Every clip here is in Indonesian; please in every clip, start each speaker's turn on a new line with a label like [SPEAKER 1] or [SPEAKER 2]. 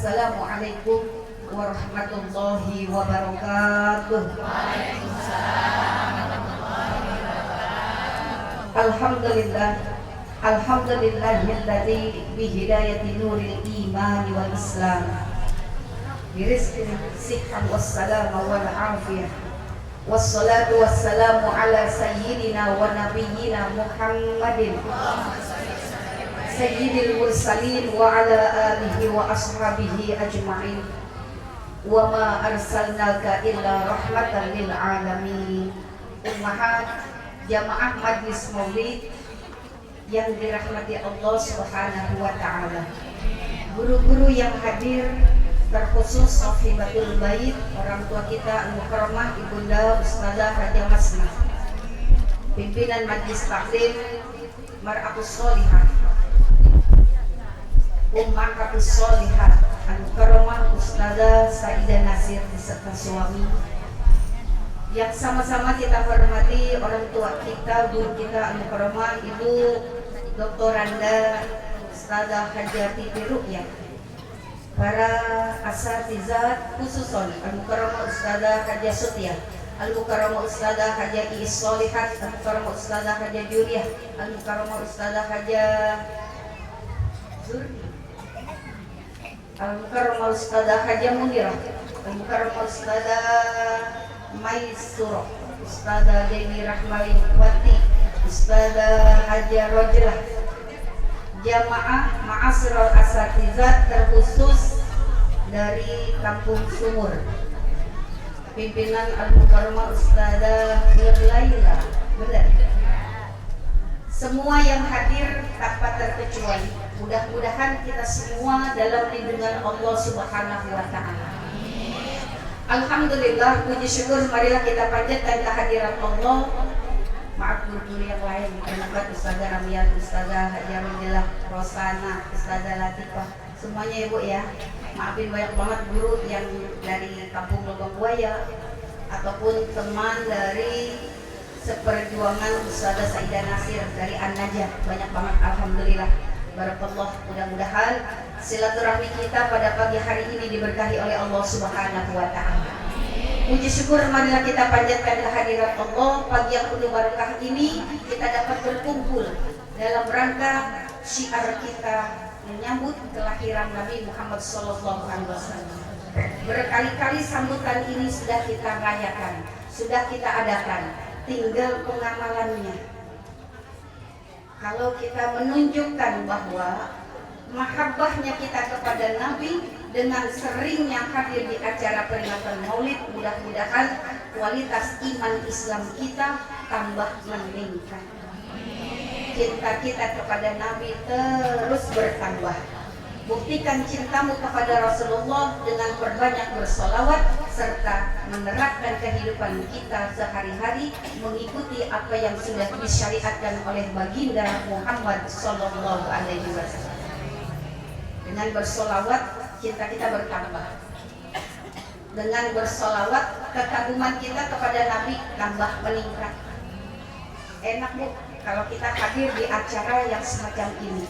[SPEAKER 1] Assalamualaikum warahmatullahi wabarakatuh. Alhamdulillah, alhamdulillahilladzi bihidayati nuril iman wal islam, birizqi sihhan wassalama wal afiyah, wassalatu wassalamu ala sayyidina wa nabiyyina Muhammadin sayyidil mursalin wa ala alihi wa ashabihi ajma'in. Wa ma arsalnaka illa rahmatan lil alamin. Ummahat jamaah majlis maulid yang dirahmati Allah Subhanahu wa taala, guru-guru yang hadir, terkhusus sahibatul bait, orang tua kita al-mukarramah Ibunda Ustazah Hajah Masna, pimpinan majlis taklim Mar'atus Sholihah, Ummahatus Sholihah al-mukarramah Ustazah Saidah Nasir beserta suami yang sama-sama kita hormati, orang tua kita, guru kita al-mukarramah Ibu Dr. Randa Ustazah Hajati Ruqyah, para asatizat khususon al-mukarramah Ustazah Hajah Sutia, al-mukarramah Ustazah Hajah Iis Sholihat, al-mukarramah Ustazah Hajah Juriyah, al-mukarramah Ustazah Hajah Zurni, al-mukarramah Ustazah Hajah Munirah, al-mukarramah Ustazah Maisurah, Ustazah Deni Rahmawati, Ustazah Hajah Rojlah, jamaah ma'asyiral asatizat terkhusus dari Kampung Sumur, pimpinan al-mukarramah Ustazah Laila, benar. Semua yang hadir tanpa terkecuali, mudah-mudahan kita semua dalam lindungan Allah Subhanahu wa taala. Alhamdulillah, puji syukur marilah kita panjatkan kehadiran Allah. Maaf guru-guru yang lain, terlibat Ustazah Ramiat, Ustazah Hajah Menjelah, Rosana, Ustazah Latifah, semuanya ibu ya. Maafin banyak banget guru yang dari Kampung Lubang Buaya ataupun teman dari seperjuangan Ustazah Saidah Nasir dari An-Najah, banyak banget alhamdulillah. Barakallah, mudah-mudahan silaturahmi kita pada pagi hari ini diberkahi oleh Allah Subhanahu wa taala. Puji syukur marilah kita panjatkan kehadiran Allah. Pagi yang penuh barakah ini kita dapat berkumpul dalam rangka syiar kita menyambut kelahiran Nabi Muhammad sallallahu alaihi wasallam. Berkali-kali sambutan ini sudah kita rayakan, sudah kita adakan, tinggal pengamalannya. Kalau kita menunjukkan bahwa mahabbahnya kita kepada Nabi dengan seringnya hadir di acara peringatan Maulid, mudah-mudahan kualitas iman Islam kita tambah meningkat. Cinta kita kepada Nabi terus bertambah. Buktikan cintamu kepada Rasulullah dengan berbanyak bersolawat serta menerapkan kehidupan kita sehari-hari mengikuti apa yang sudah disyariatkan oleh baginda Muhammad sallallahu alaihi wasallam. Dengan bersolawat cinta kita bertambah. Dengan bersolawat kekaguman kita kepada Nabi tambah meningkat. Enak bu kalau kita hadir di acara yang semacam ini.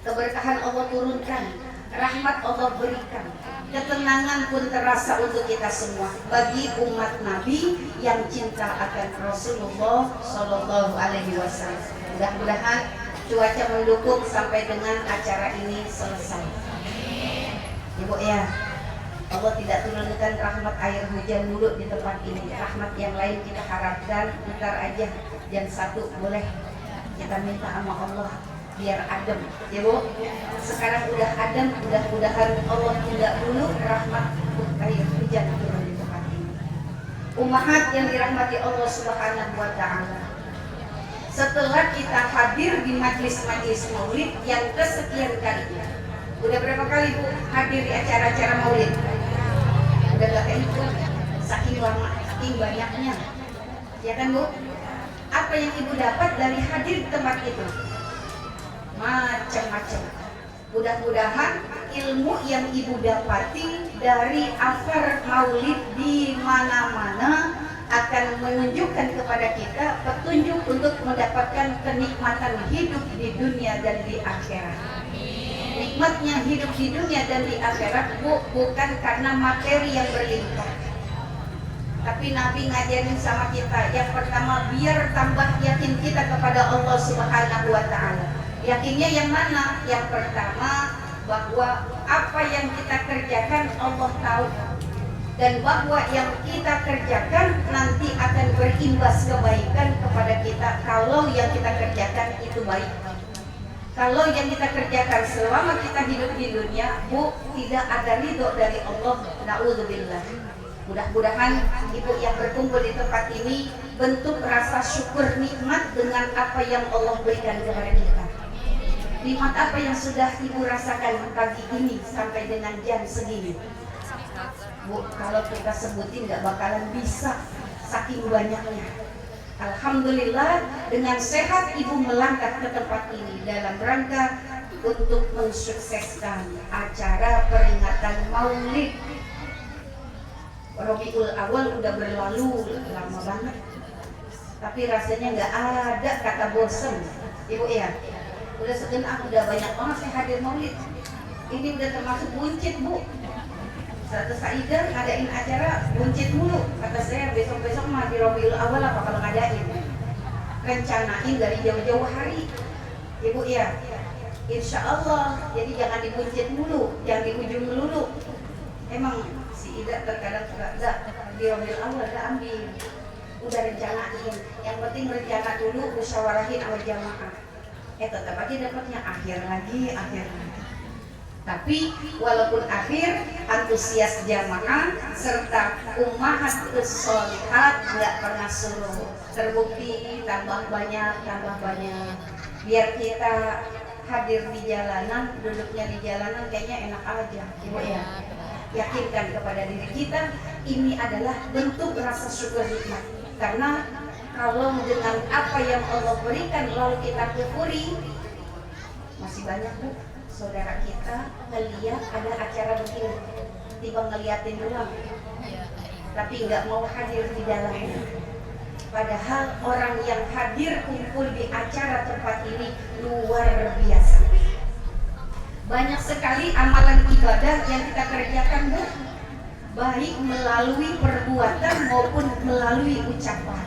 [SPEAKER 1] Keberkahan Allah turunkan, rahmat Allah berikan, ketenangan pun terasa untuk kita semua. Bagi umat Nabi yang cinta akan Rasulullah Shallallahu Alaihi Wasallam. Mudah-mudahan cuaca mendukung sampai dengan acara ini selesai. Ibu ya, Allah tidak turunkan rahmat air hujan dulu di tempat ini. Rahmat yang lain kita harapkan ntar aja jam 1 boleh kita minta sama Allah biar adem, ya bu. Sekarang udah adem, mudah-mudahan Allah tidak dulu rahmat air hujan turun di tempat ini. Ummahat yang dirahmati Allah Subhanahu wa taala. Setelah kita hadir di majlis-majlis maulid yang kesekian kalinya, udah berapa kali bu hadir di acara-acara maulid? Udah gak itu, saking lama, saking banyaknya, ya kan bu? Apa yang ibu dapat dari hadir di tempat itu? Macam-macam. Mudah-mudahan ilmu yang ibu dapati dari asar maulid di mana-mana akan menunjukkan kepada kita petunjuk untuk mendapatkan kenikmatan hidup di dunia dan di akhirat. Nikmatnya hidup di dunia dan di akhirat Bu, bukan karena materi yang berlimpah. Tapi Nabi ngajarin sama kita, yang pertama biar tambah yakin kita kepada Allah Subhanahu wa Ta'ala. Yakinnya yang mana? Yang pertama, bahwa apa yang kita kerjakan Allah tahu, dan bahwa yang kita kerjakan nanti akan berimbas kebaikan kepada kita kalau yang kita kerjakan itu baik. Kalau yang kita kerjakan selama kita hidup di dunia, Bu, tidak ada ridho dari Allah, na'udzubillah. Mudah-mudahan ibu yang berkumpul di tempat ini bentuk rasa syukur nikmat dengan apa yang Allah berikan kepada kita. Nikmat apa yang sudah ibu rasakan pagi ini sampai dengan jam segini? Bu, kalau kita sebutin nggak bakalan bisa, saking banyaknya. Alhamdulillah dengan sehat ibu melangkah ke tempat ini dalam rangka untuk mensukseskan acara peringatan Maulid. Rabiul Awal udah berlalu lama banget, tapi rasanya nggak ada kata bosan, ibu ya. Udah segenap, udah banyak banget saya hadir Maulid. Ini udah termasuk buncit Bu. Satu Saidah ngadain acara buncit mulu. Kata saya besok-besok mah di Rabiul Awal apa kalau ngadain. Rencanain dari jauh-jauh hari, ibu ya. Insya Allah. Jadi jangan dibuncit mulu, jangan di ujung melulu. Emang si Ida terkadang suka enggak di Rabiul Awal udah ambil, udah rencanain. Yang penting rencana dulu, musyawarahin sama jamaah. Tetap aja dapatnya akhir lagi. Tapi walaupun akhir, antusias jamaah serta ummahatus sholihat nggak pernah suruh. Terbukti tambah banyak. Biar kita hadir di jalanan, duduknya di jalanan kayaknya enak aja, ibu ya. Yakinkan kepada diri kita, ini adalah bentuk rasa syukur nikmat. Karena kalau dengan apa yang Allah berikan lalu kita kufuri, masih banyak Bu, saudara kita ngeliat ada acara begini, tiba ngeliatin doang, tapi nggak mau hadir di dalamnya. Padahal orang yang hadir kumpul di acara tempat ini luar biasa. Banyak sekali amalan ibadah yang kita kerjakan Bu, baik melalui perbuatan maupun melalui ucapan.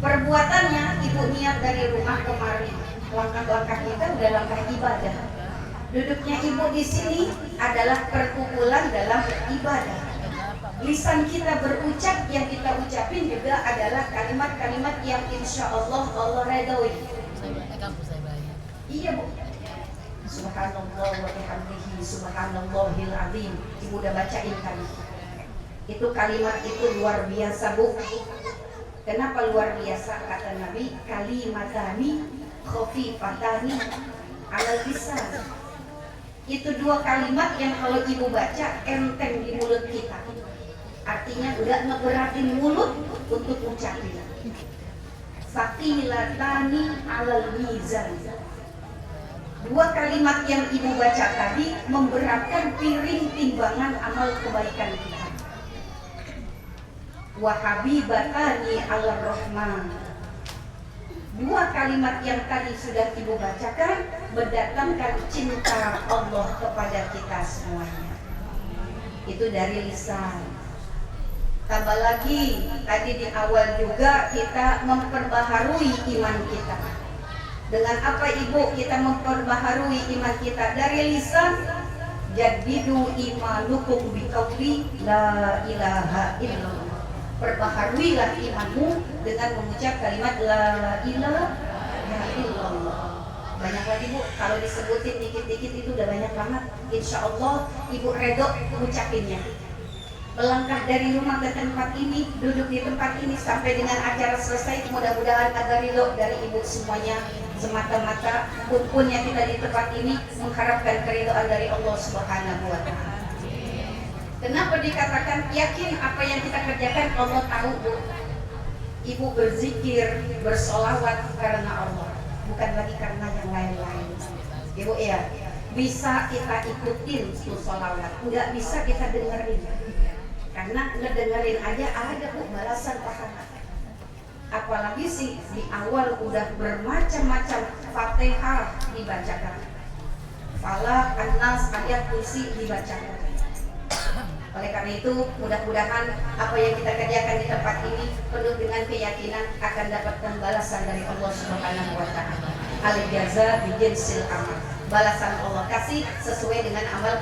[SPEAKER 1] Perbuatannya ibu niat dari rumah kemarin, langkah-langkah kita udah langkah ibadah. Duduknya ibu di sini adalah perkumpulan dalam ibadah. Lisan kita berucap, yang kita ucapin juga adalah kalimat-kalimat yang insya Allah redoi. Iya Bu. Subhanallah wa bihamdihi subhanallahil azim. Ibu udah bacain tadi. Itu kalimat itu luar biasa Bu. Kenapa luar biasa? Kata Nabi, kalimatani khafifatani alal lisan. Itu dua kalimat yang kalau ibu baca enteng di mulut kita. Artinya enggak ngeberatin mulut untuk ucapin. Saqilatani alal mizan. Dua kalimat yang ibu baca tadi memberatkan piring timbangan amal kebaikan kita. Wa habibatani ala rahman. Dua kalimat yang tadi sudah ibu bacakan mendatangkan cinta Allah kepada kita semuanya. Itu dari lisan. Tambah lagi tadi di awal juga kita memperbaharui iman kita. Dengan apa ibu kita memperbaharui iman kita? Dari lisan, jadidu imanukum biqauli la ilaha illallah. Perbaharuilah imanmu dengan mengucap kalimat la ilaha illallah. Banyak lagi Bu, kalau disebutin dikit-dikit itu udah banyak banget. Insya Allah ibu redok mengucapinnya. Melangkah dari rumah ke tempat ini, duduk di tempat ini sampai dengan acara selesai, mudah-mudahan ada ridho dari ibu semuanya. Semata-mata kumpulnya kita di tempat ini mengharapkan keridhaan dari Allah Subhanahu wa Ta'ala. Kenapa dikatakan yakin apa yang kita kerjakan Allah tahu Bu? Ibu berzikir, bersolawat karena Allah, bukan lagi karena yang lain-lain. Ibu ya, bisa kita ikutin tuh solawat, nggak bisa kita dengerin. Karena ngedengerin aja ada Bu balasan pahala. Apalagi sih di awal udah bermacam-macam Fatihah dibacakan. Falaq, An-Nas, ayat kursi dibacakan. Oleh karena itu, mudah-mudahan apa yang kita kerjakan di tempat ini penuh dengan keyakinan akan dapatkan balasan dari Allah Subhanahu wa taala. Al-jaza bi jinsil amal. Balasan Allah kasih sesuai dengan amal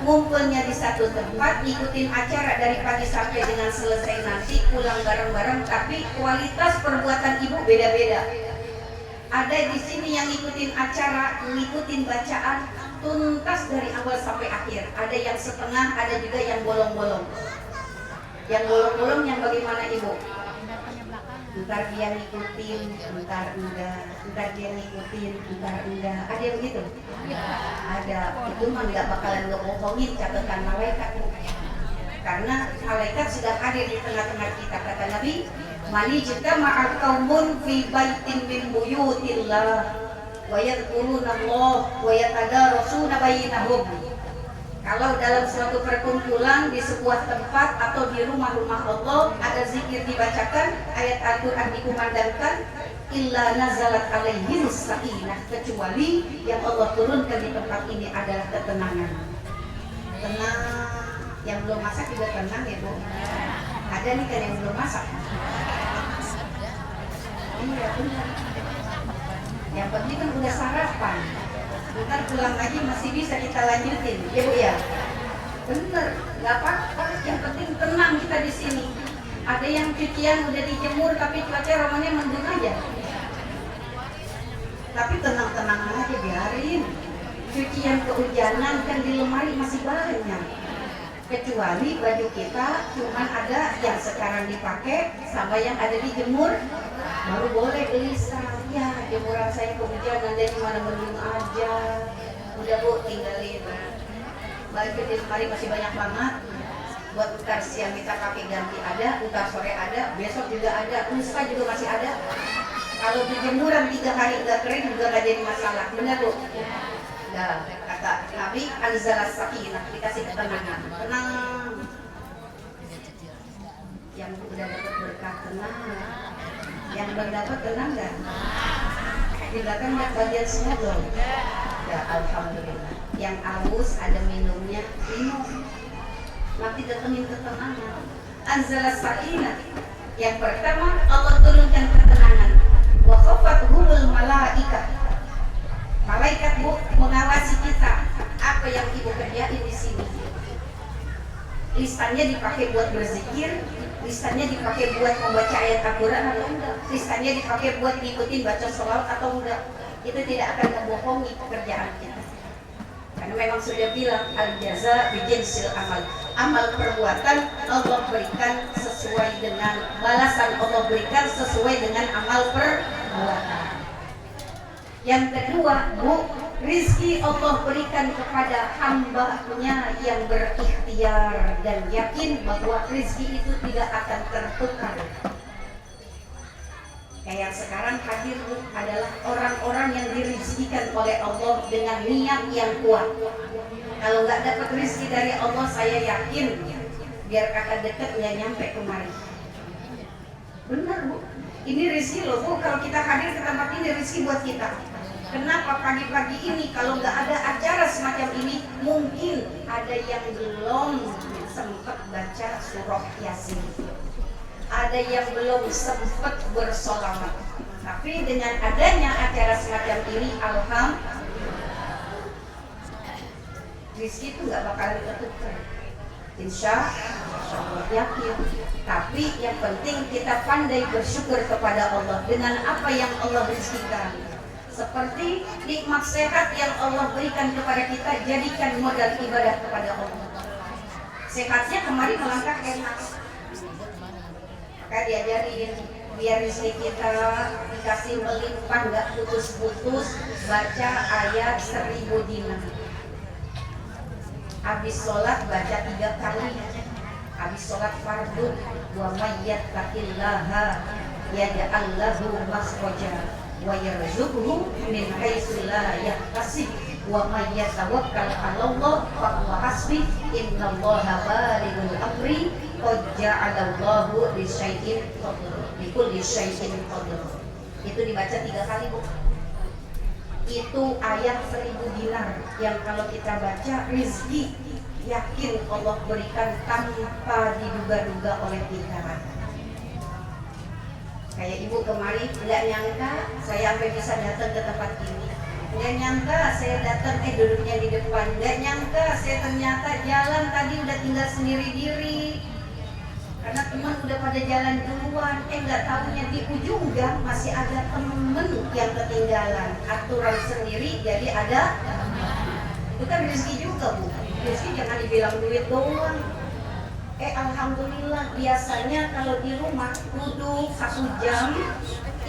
[SPEAKER 1] ngumpulnya di satu tempat, ikutin acara dari pagi sampai dengan selesai nanti, pulang bareng-bareng, tapi kualitas perbuatan ibu beda-beda. Ada di sini yang ngikutin acara, ngikutin bacaan tuntas dari awal sampai akhir. Ada yang setengah, ada juga yang bolong-bolong. Yang bolong-bolong yang bagaimana ibu? Ntar dia ngikutin, ntar enggak. Ntar dia ngikutin, ntar enggak. Ada yang begitu? Ada. Itu mah nggak bakalan ngebohongin catatan malaikat. Karena malaikat sudah hadir di tengah-tengah kita. Kata Nabi, mani jika ma'al qaumun fi baitin min buyutillah wa yadhkuruna Allah wa yatadarasuna bainahum. Kalau dalam suatu perkumpulan di sebuah tempat atau di rumah-rumah Allah ada zikir dibacakan, ayat Al-Qur'an dikumandangkan, illa nazalat alaihim sakinah, kecuali yang Allah turunkan di tempat ini adalah ketenangan. Tenang. Yang belum masak juga tenang ya Bu. Ada nih kan yang belum masak. Iya benar. Yang penting kan udah sarapan. Ntar pulang lagi masih bisa kita lanjutin, ya Bu ya. Bener, nggak apa-apa. Yang penting tenang kita di sini. Ada yang cucian udah dijemur tapi cuaca romannya mendung aja. Tapi tenang-tenang aja biarin. Cucian kehujanan kan di lemari masih banyak. Kecuali baju kita cuma ada yang sekarang dipakai sama yang ada dijemur, baru boleh gelisah. Ya jemuran saya kehujanan dari mana mendung aja. Udah Bu tinggalin. Baju di lemari masih banyak banget. Buat ntar siang kita pakai ganti ada, ntar sore ada, besok juga ada, lusa juga masih ada. Kalau dijemuran 3 hari nggak kering juga nggak jadi masalah. Benar Bu? Nah, kata Nabi, anzalas sakinah, dikasih ketenangan. Tenang. Yang udah dapat berkah tenang. Yang belum dapat tenang enggak? Di belakang lihat bagian semua belum? Ya, alhamdulillah. Yang aus ada minumnya, minum. Nanti datengin ketenangan. Anzalas sakinah. Yang pertama Allah turunkan ketenangan. Wa khafatuhumul malaikah. Malaikat Bu mengawasi kita. Apa yang ibu kerjain di sini? Listannya dipakai buat berzikir, listannya dipakai buat membaca ayat Al-Quran atau enggak? Listannya dipakai buat ngikutin baca sholawat atau enggak? Itu tidak akan membohongi pekerjaan kita. Karena memang sudah bilang al-jaza bi jinsil amal. Amal perbuatan Allah berikan sesuai dengan balasan Allah berikan sesuai dengan amal perbuatan. Yang kedua, Bu, rizki Allah berikan kepada hamba-Nya yang berikhtiar dan yakin bahwa rizki itu tidak akan tertukar. Kayak yang sekarang hadir Bu, adalah orang-orang yang dirizkikan oleh Allah dengan niat yang kuat. Kalau nggak dapat rizki dari Allah, saya yakin biar kakak dekat nggak nyampe kemari. Benar Bu, ini rizki loh Bu. Kalau kita hadir ke tempat ini rizki buat kita. Kenapa pagi-pagi ini kalau nggak ada acara semacam ini, mungkin ada yang belum sempat baca surah Yasin, ada yang belum sempat bersolawat. Tapi dengan adanya acara semacam ini, alhamdulillah, rizki itu nggak bakalan tertukar. Insya Allah yakin. Tapi yang penting kita pandai bersyukur kepada Allah dengan apa yang Allah rizkikan. Seperti nikmat sehat yang Allah berikan kepada kita, jadikan modal ibadah kepada Allah. Sehatnya kemarin melangkah enak. Maka diajarin biar rezeki kita dikasih melimpah, nggak putus-putus, baca ayat 1000 dinar. Habis sholat baca 3 kali. Habis sholat fardhu, wa mayyattaqillaha yaj'al lahu makhraja wa yarzuqhu min haitsu la yahtasib wa may yatawakkal 'ala Allah fa huwa hasbi innallaha balighul amri qad ja'ala Allahu li syai'in qadir. Likulli syai'in qadir. Itu dibaca 3 kali Bu. itu ayat 1000 dinar yang kalau kita baca rizki yakin Allah berikan tanpa diduga-duga oleh kita. Kayak ibu kemarin nggak nyangka saya sampai bisa datang ke tempat ini, nggak nyangka saya datang duduknya di depan, nggak nyangka saya ternyata jalan tadi udah tinggal sendiri diri karena teman udah pada jalan duluan, nggak tahunya di ujung gang masih ada temen yang ketinggalan. Aturan sendiri jadi ada, itu kan rezeki juga bu. Rezeki jangan dibilang duit doang. Alhamdulillah biasanya kalau di rumah duduk 1 jam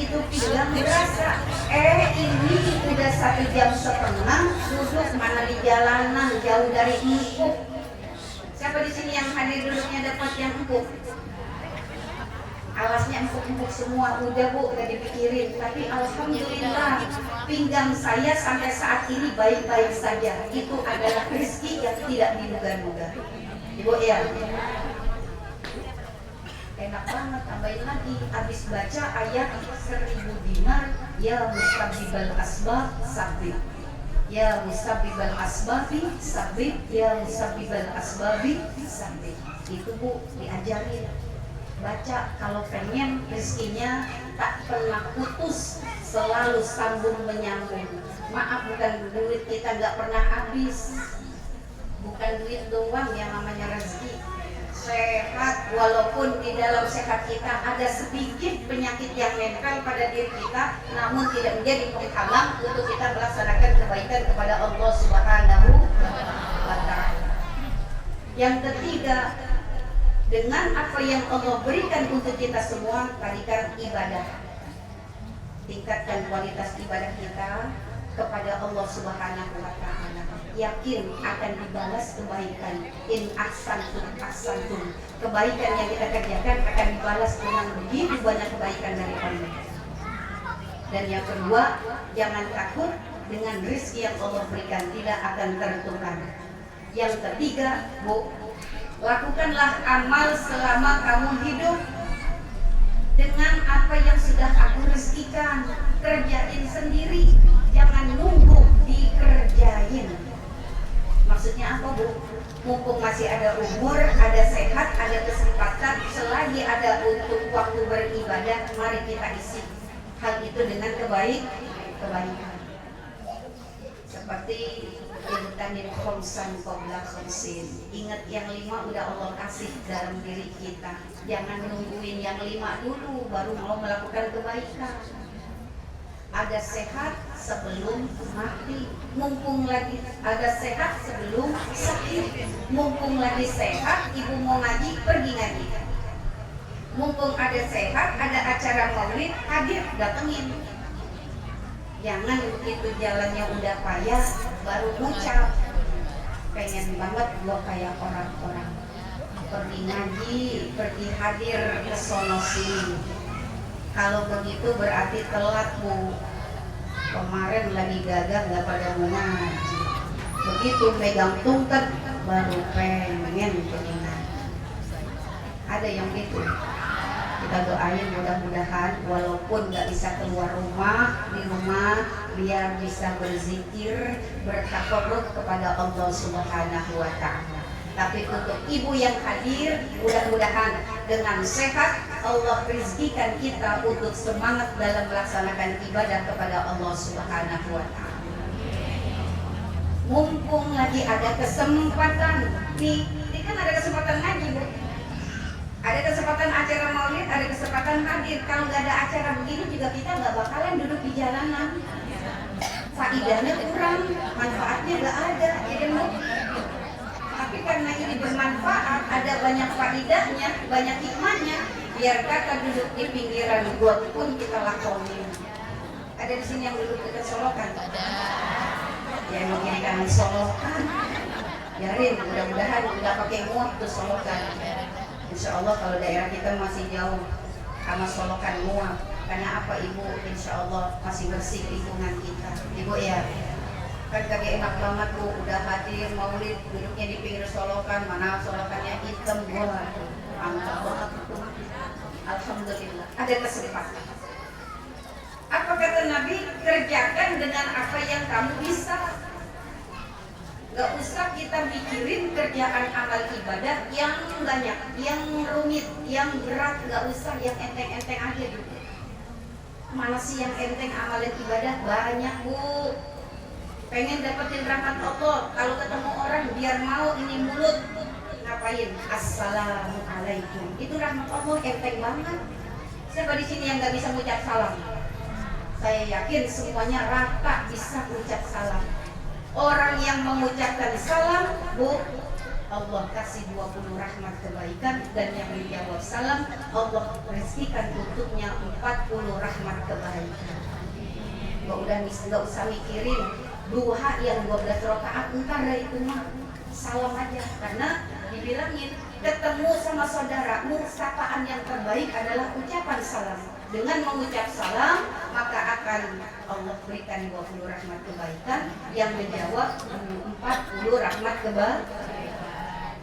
[SPEAKER 1] itu pinggang berasa. Ini udah 1,5 jam duduk mana di jalanan jauh dari empuk. Siapa di sini yang hadir duduknya dapat yang empuk? Alasnya empuk-empuk semua, udah bu, udah dipikirin. Tapi alhamdulillah pinggang saya sampai saat ini baik-baik saja. Itu adalah rezeki yang tidak diduga-duga. Ibu ya, enak banget. Tambahin lagi, habis baca ayat 1000 dinar, ya mustabbibal asbab sabib, ya mustabbibal asbabi sabib, ya mustabbibal asbabi sabib. Itu bu diajarin baca kalau pengen rezekinya tak pernah putus, selalu sambung menyambung. Maaf, bukan duit kita nggak pernah habis, bukan duit doang yang namanya rezeki. Sehat, walaupun di dalam sehat kita ada sedikit penyakit yang nempel pada diri kita, namun tidak menjadi penghalang untuk kita melaksanakan kebaikan kepada Allah Subhanahu wa Ta'ala. Yang ketiga, dengan apa yang Allah berikan untuk kita semua, tadikan ibadah. Tingkatkan kualitas ibadah kita kepada Allah Subhanahu wa Ta'ala. Yakin akan dibalas kebaikan. In ahsantum ahsantum. Kebaikan yang kita kerjakan akan dibalas dengan begitu banyak kebaikan dari Allah. Dan yang kedua, jangan takut dengan rezeki yang Allah berikan, tidak akan tertukar. Yang ketiga, bu, lakukanlah amal selama kamu hidup dengan apa yang sudah aku rezekikan. Kerjain sendiri, jangan nunggu dikerjain. Maksudnya apa bu? Mumpung masih ada umur, ada sehat, ada kesempatan, selagi ada untuk waktu beribadah, mari kita isi hal itu dengan kebaikan. Seperti Intanil khomsan qabla khomsin. Ingat yang 5 udah Allah kasih dalam diri kita. Jangan nungguin yang 5 dulu baru mau melakukan kebaikan. Ada sehat sebelum mati. Mumpung lagi ada sehat sebelum sakit. Mumpung lagi sehat, ibu mau ngaji, pergi ngaji. Mumpung ada sehat, ada acara maulid, hadir, datengin. Jangan begitu jalannya udah payah baru ngucap pengen banget gua kayak orang-orang, pergi ngaji, pergi hadir ke sono sini. Kalau begitu berarti telat bu. Kemarin lagi gagah gak pada mau ngaji, begitu megang tungket baru pengen pergi ngaji. Ada yang gitu. Kita doain mudah-mudahan walaupun gak bisa keluar rumah, di rumah biar bisa berzikir, bertakarruf kepada Allah Subhanahu wa Ta'ala. Tapi untuk ibu yang hadir, mudah-mudahan dengan sehat Allah rezekikan kita untuk semangat dalam melaksanakan ibadah kepada Allah Subhanahu wa Ta'ala. Mumpung lagi ada kesempatan nih, ini kan ada kesempatan ngaji bu. Ada kesempatan acara maulid, ada kesempatan hadir. Kalau nggak ada acara begini juga kita nggak bakalan duduk di jalanan. Faidahnya kurang, manfaatnya nggak ada. Tapi karena ini bermanfaat, ada banyak faidahnya, banyak hikmahnya. Biar kata duduk di pinggiran got pun kita lakonin. Ada di sini yang duduk dekat Solokan? Ya emang ini kan Solokan. Biarin, mudah-mudahan nggak pakai muat tuh Solokan. Insya Allah kalau daerah kita masih jauh sama Solokan muat. Karena apa ibu? Insya Allah masih bersih lingkungan kita. Ibu ya, kan kagak enak banget bu, udah hadir maulid duduknya di pinggir Solokan, mana Solokannya hitam gua, angkat banget itu. Alhamdulillah ada kesempatan. Apa kata Nabi, kerjakan dengan apa yang kamu bisa. Gak usah kita mikirin kerjaan amal ibadah yang banyak, yang rumit, yang berat. Gak usah, yang enteng-enteng aja dulu. Mana sih yang enteng amalan ibadah? Banyak, Bu. Pengen dapetin rahmat Allah, kalau ketemu orang biar mau ini mulut ngapain? Assalamualaikum. Itu rahmat Allah, enteng banget. Siapa di sini yang gak bisa mengucap salam? Saya yakin semuanya rata bisa mengucap salam. Orang yang mengucapkan salam, Bu, Allah kasih 20 rahmat kebaikan, dan yang menjawab salam Allah rezekikan untuknya 40 rahmat kebaikan. Gak usah mikirin duha yang 12 rakaat, entar itu mah salam aja. Karena dibilangin ketemu sama saudaramu, sapaan yang terbaik adalah ucapan salam. Dengan mengucap salam maka akan Allah berikan 20 rahmat kebaikan, yang menjawab 40 rahmat kebaikan.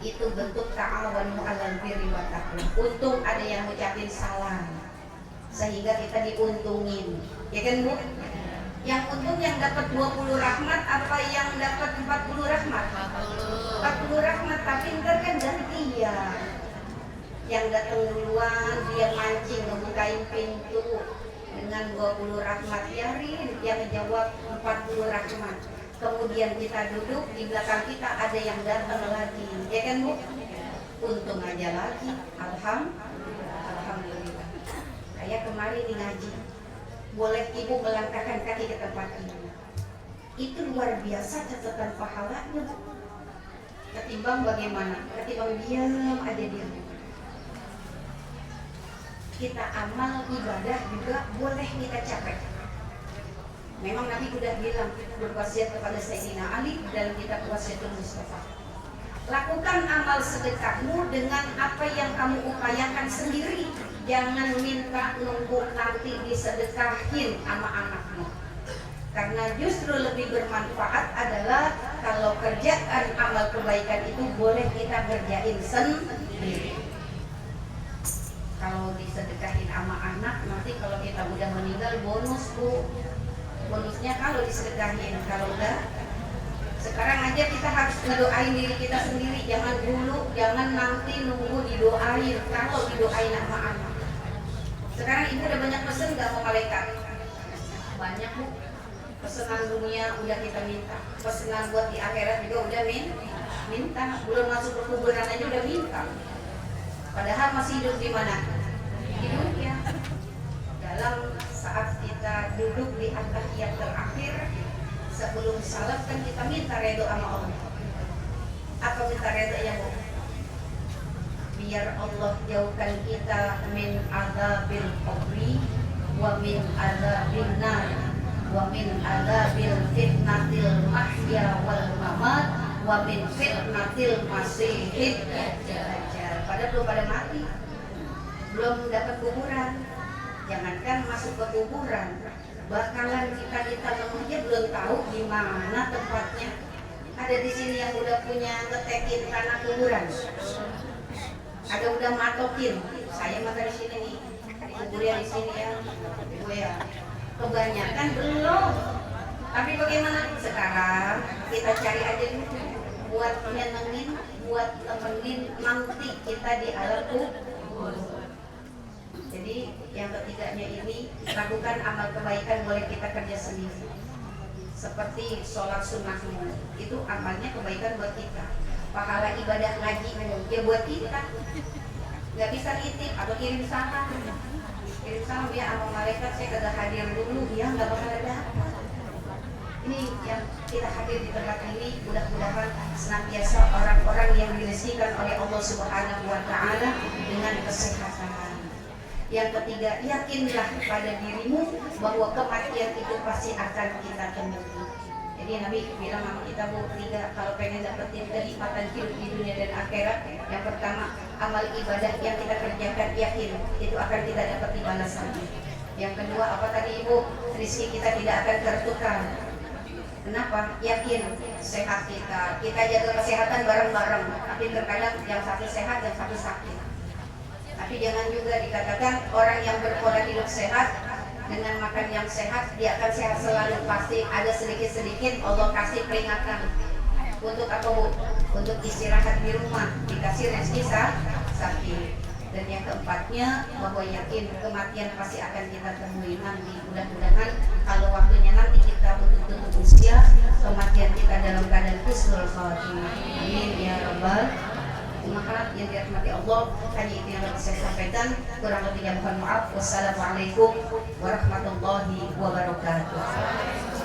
[SPEAKER 1] Itu bentuk ta'awanu 'alal birri wat taqwa. Untung ada yang ngucapin salam sehingga kita diuntungin, ya kan Bu? Yang untung yang dapat 20 rahmat apa yang dapat 40 rahmat? 40 rahmat, tapi ntar kan gantian. Yang datang duluan dia mancing ngebukain pintu dengan 20 rahmat, biarin dia menjawab 40 rahmat. Kemudian kita duduk, di belakang kita ada yang datang lagi, ya kan Bu? Untung aja lagi. Alhamdulillah. Kayak kemarin di ngaji, boleh ibu melangkahkan kaki ke tempat ini, itu luar biasa catatan pahalanya, Bu. Ketimbang bagaimana? Ketimbang diam ada di rumah. Kita amal ibadah juga boleh kita capek. Memang Nabi sudah bilang, berwasiat kepada Sayyidina Ali dalam kitab Wasiatul Mustafa, lakukan amal sedekahmu dengan apa yang kamu upayakan sendiri. Jangan minta nunggu nanti disedekahin sama anakmu. Karena justru lebih bermanfaat adalah kalau kerjaan amal kebaikan itu boleh kita kerjain sendiri. Kalau disedekahin sama anak, nanti kalau kita udah meninggal bonus, Bu. Bonusnya kalau disedekahin, kalau enggak, sekarang aja kita harus ngedoain diri kita sendiri. Jangan dulu, jangan nanti nunggu didoain. Kalau didoain sama anak, sekarang ibu udah banyak pesen nggak mau malaikat? Banyak, Bu. Pesanan dunia udah kita minta, pesanan buat di akhirat juga udah minta. Belum masuk ke kuburan aja udah minta. Padahal masih hidup di mana? Di dunia. Dalam saat kita duduk di at-tahiyat terakhir sebelum salat kan kita minta redho sama Allah. Apa minta redho ya, Bu? Biar Allah jauhkan kita min adzabil qabri wa min adzabil nar wa min adzabil fitnatil mahya wal mamat wa min fitnatil masihid dajjal. Padahal belum pada mati, belum dapat kuburan. Jangankan masuk ke kuburan, bakalan kita ditanam aja belum tahu di mana tempatnya. Ada di sini yang udah punya ngetekin tanah kuburan, ada udah matokin. Saya mah dari sini nih, kuburan di sini ya, Ibu ya. Kebanyakan belum. Tapi bagaimana sekarang? Kita cari aja dulu buat nyenengin, buat temenin nanti kita di alam kubur. Jadi yang ketiganya ini, lakukan amal kebaikan boleh kita kerja sendiri. Seperti sholat sunnahmu, itu amalnya kebaikan buat kita. Pahala ibadah ngaji ya buat kita. Gak bisa nitip atau kirim salam. Kirim salam ya sama malaikat, saya kagak hadir dulu, dia gak bakal ada. Ini yang kita hadir di tempat ini, mudah-mudahan senantiasa orang-orang yang direzekikan oleh Allah Subhanahu wa Ta'ala dengan kesehatan. Yang ketiga, yakinlah pada dirimu bahwa kematian itu pasti akan kita temui. Jadi Nabi bilang sama kita, Bu, tiga kalau pengen dapetin kenikmatan hidup di dunia dan akhirat. Yang pertama, amal ibadah yang kita kerjakan, yakin itu akan kita dapat balasannya. Yang kedua, apa tadi Ibu? Rezeki kita tidak akan tertukar. Kenapa? Yakin sehat kita jaga kesehatan bareng-bareng. Tapi terkadang yang satu sehat, yang satu sakit. Tapi jangan juga dikatakan orang yang berpola hidup sehat dengan makan yang sehat, dia akan sehat selalu. Pasti ada sedikit-sedikit Allah kasih peringatan. Untuk apa Bu? Untuk istirahat di rumah, dikasih rezeki sakit. Dan yang keempatnya, bahwa yakin kematian pasti akan kita temui nanti. Mudah-mudahan kalau waktunya nanti kita tutup usia, kematian kita dalam keadaan husnul khatimah. Amin ya rabbal. Maka yang dirahmati Allah, hanya itu yang dapat saya sampaikan. Kurang lebihnya mohon maaf. Wassalamualaikum warahmatullahi wabarakatuh.